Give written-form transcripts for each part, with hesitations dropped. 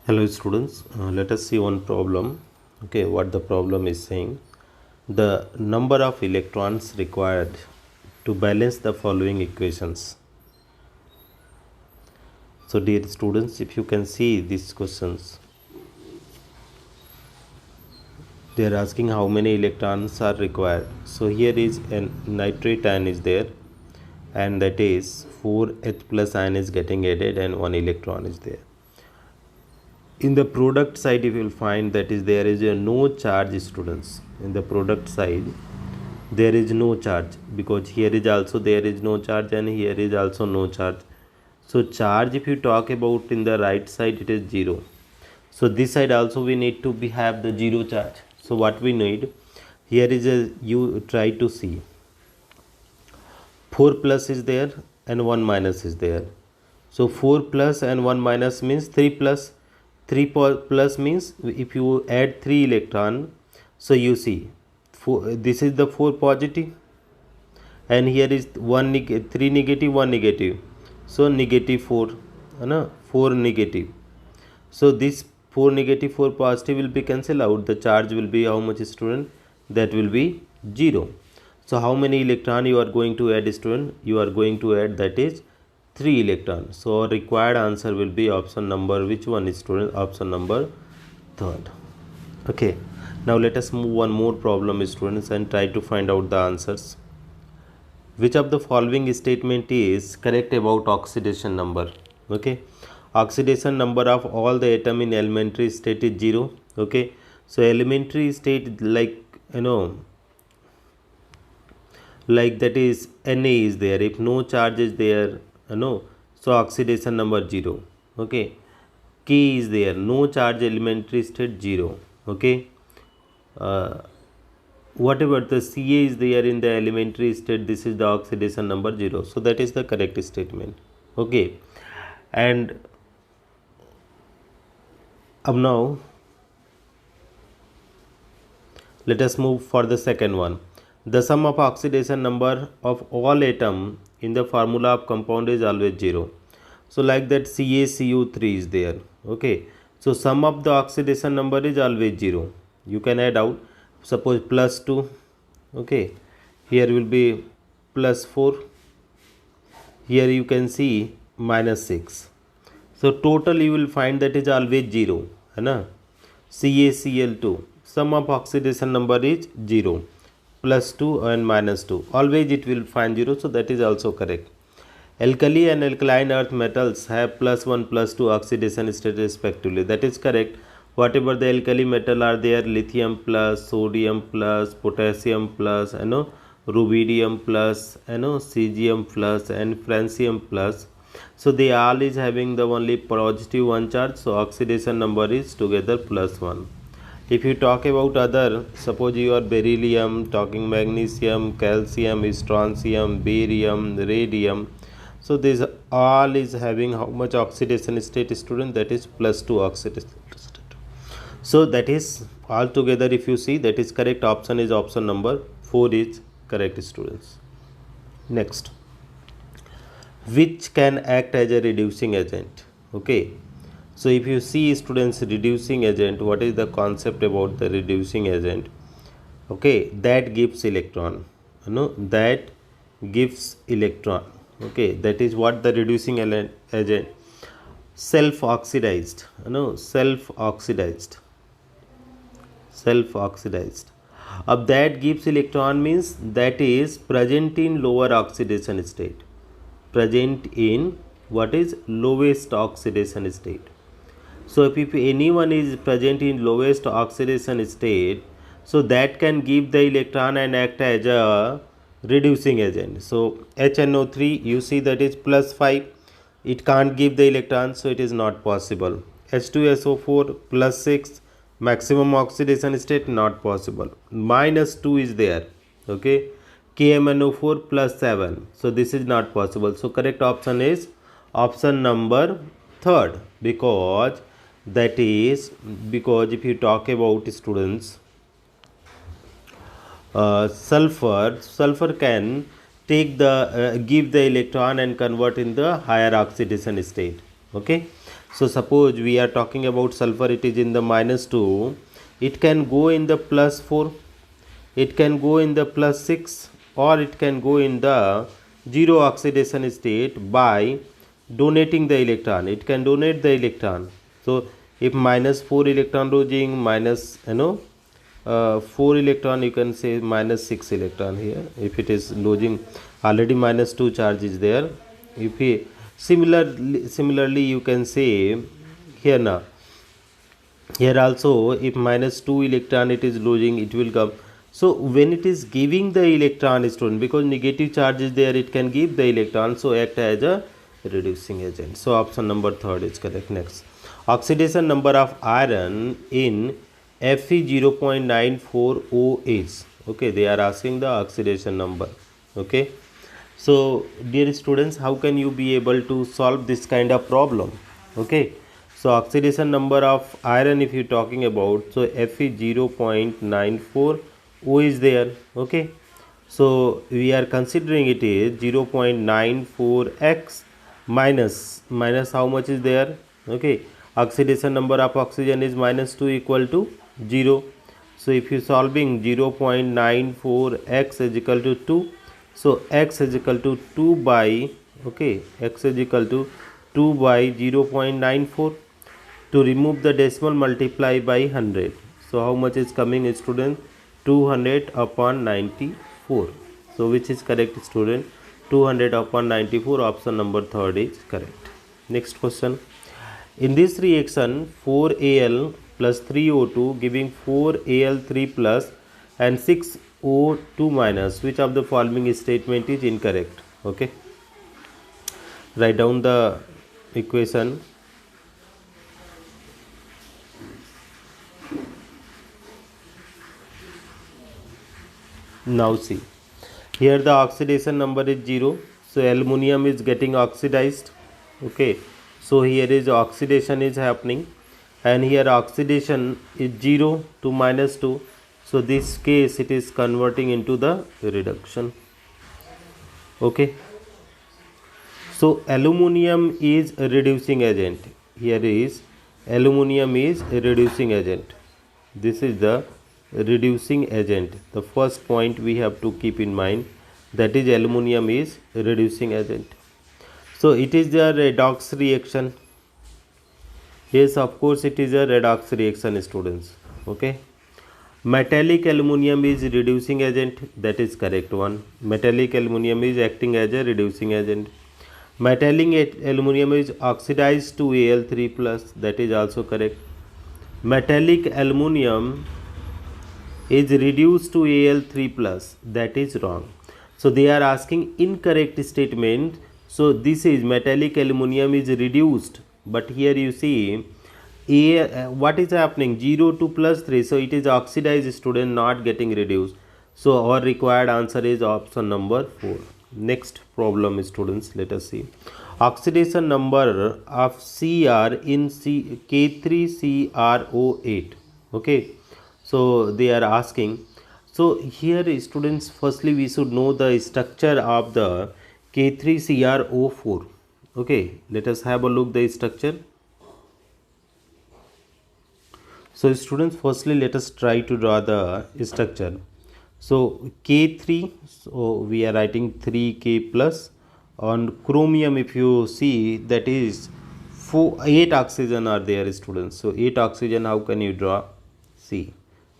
Hello students, let us see one problem. Okay, what the problem is saying. The number of electrons required to balance the following equations. So dear students, if you can see these questions, they are asking how many electrons are required. So here is an nitrate ion is there, and that is 4H plus ion is getting added and 1 electron is there. In the product side, if you will find that is there is a no charge, students. In the product side there is no charge, because here is also there is no charge and here is also no charge. So charge, if you talk about in the right side, it is 0. So this side also we need to have the 0 charge. So what we need here is a, you try to see 4 plus is there and 1 minus is there. So 4 plus and 1 minus means 3 plus. 3 plus means if you add 3 electron, so you see this is the 4 positive and here is 3 negative 1 negative, so negative 4, no? 4 negative. So this 4 negative 4 positive will be cancelled out. The charge will be how much, student? That will be 0. So how many electron you are going to add, student? You are going to add, that is 3 electrons. So required answer will be option number, which one is, student? Option number 3rd. Okay, now let us move one more problem, students, and try to find out the answers. Which of the following statement is correct about oxidation number? Okay, oxidation number of all the atom in elementary state is 0. Okay, so elementary state, like like that is Na is there. If no charge is there, so oxidation number 0. Okay, K is there, no charge elementary state 0. Okay, whatever the Ca is there in the elementary state, this is the oxidation number 0. So that is the correct statement. Okay, and now let us move for the second one. The sum of oxidation number of all atom in the formula of compound is always 0. So like that CaCO3 is there. Okay, so sum of the oxidation number is always 0. You can add out, suppose plus 2. Okay, here will be plus 4. Here you can see minus 6. So total you will find that is always 0. CaCl2. Sum of oxidation number is 0. Plus 2 and minus 2. Always it will find 0. So that is also correct. Alkali and alkaline earth metals have plus 1 plus 2 oxidation state respectively. That is correct. Whatever the alkali metal are there, lithium plus, sodium plus, potassium plus, rubidium plus, cesium plus and francium plus. So they all is having the only positive 1 charge. So oxidation number is together plus 1. If you talk about other, suppose you are beryllium, talking magnesium, calcium, strontium, barium, radium. So this all is having how much oxidation state, student? That is plus 2 oxidation state. So that is altogether, if you see, that is correct. Option is option number 4 is correct, students. Next, which can act as a reducing agent? Okay, so if you see, students, reducing agent, what is the concept about the reducing agent? Okay, that gives electron, that gives electron. Okay, that is what the reducing agent. Self-oxidized, self-oxidized. Of that gives electron means that is present in lower oxidation state. Present in what is lowest oxidation state. So if anyone is present in lowest oxidation state, so that can give the electron and act as a reducing agent. So HNO3, you see that is plus 5. It can't give the electron, so it is not possible. H2SO4 plus 6, maximum oxidation state, not possible. Minus 2 is there. Okay, KMNO4 plus 7. So this is not possible. So correct option is option number 3rd, because that is, because if you talk about, students, sulfur can take the give the electron and convert in the higher oxidation state. Okay, So suppose we are talking about sulfur, it is in the -2, it can go in the +4, it can go in the +6, or it can go in the zero oxidation state by donating the electron. It can donate the electron. So if -4 electron losing, minus 4 electron, you can say -6 electron here. If it is losing, already -2 charge is there. If he similarly you can say here now, here also if -2 electron it is losing, it will come. So when it is giving the electron, student, because negative charge is there, it can give the electron, so act as a reducing agent. So option number 3 is correct. Next, oxidation number of iron in Fe 0.94 is, okay, they are asking the oxidation number. Okay, so dear students, how can you be able to solve this kind of problem? Okay, so oxidation number of iron, if you talking about, so Fe 0.94 O is there. Okay, so we are considering it is 0.94x minus how much is there? Okay, oxidation number of oxygen is -2 equal to 0. So if you solving 0.94x is equal to 2, so x is equal to 2 by, okay, x is equal to 2 by 0.94. To remove the decimal, multiply by 100. So how much is coming, student? 200 upon 94. So which is correct, student? 200 upon 94. Option number 3 is correct. Next question. In this reaction, 4Al plus 3O2 giving 4Al3 plus and 6O2 minus. Which of the following statement is incorrect? Okay, write down the equation. Now see, here the oxidation number is 0, so aluminum is getting oxidized. Okay, so here is oxidation is happening, and here oxidation is 0 to -2, so this case it is converting into the reduction. Okay, so aluminum is a reducing agent. Here is aluminum is a reducing agent. This is the reducing agent. The first point we have to keep in mind, that is aluminum is a reducing agent. So it is a redox reaction. Yes, of course it is a redox reaction, students. Okay, metallic aluminum is reducing agent, that is correct one. Metallic aluminum is acting as a reducing agent. Metallic aluminum is oxidized to Al3 plus, that is also correct. Metallic aluminum is reduced to Al3 plus, that is wrong. So they are asking incorrect statement. So this is metallic aluminum is reduced, but here you see what is happening, 0 to +3, so it is oxidized, student, not getting reduced. So our required answer is option number 4. Next problem, students, let us see. Oxidation number of Cr in K3CrO8. Okay, so they are asking. So here, students, firstly we should know the structure of the K3CrO4. Okay, let us have a look the structure. So students, firstly let us try to draw the structure. So K3, so we are writing 3K plus. On chromium, if you see, that is 8 oxygen are there, students. So 8 oxygen, how can you draw? See,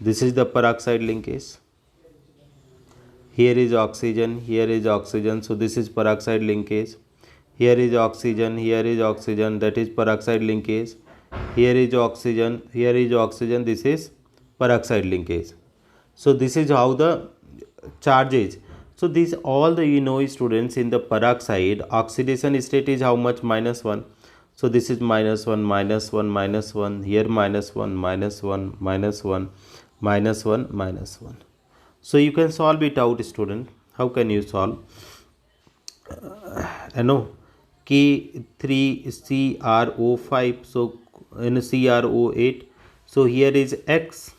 this is the peroxide linkage. Here is oxygen, here is oxygen, so this is peroxide linkage. Here is oxygen, here is oxygen, that is peroxide linkage. Here is oxygen, here is oxygen, this is peroxide linkage. So this is how the charge is. So this all the students, in the peroxide oxidation state is how much? -1. So this is -1, -1, -1, here -1, -1, -1, -1, -1. So you can solve it out, student. How can you solve? K3CrO5, so in CrO8, so here is X.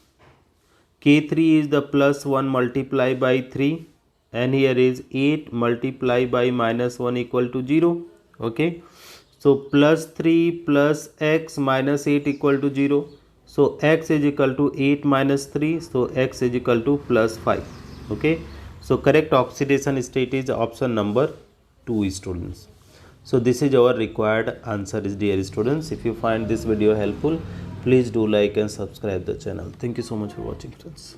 K3 is the +1 multiplied by 3, and here is 8 multiplied by -1 equal to 0. Okay, So plus 3 plus x minus 8 equal to 0. So x is equal to 8 minus 3. So x is equal to plus 5. Okay. So correct oxidation state is option number 2, students. So this is our required answer, is dear students. If you find this video helpful, please do like and subscribe the channel. Thank you so much for watching, friends.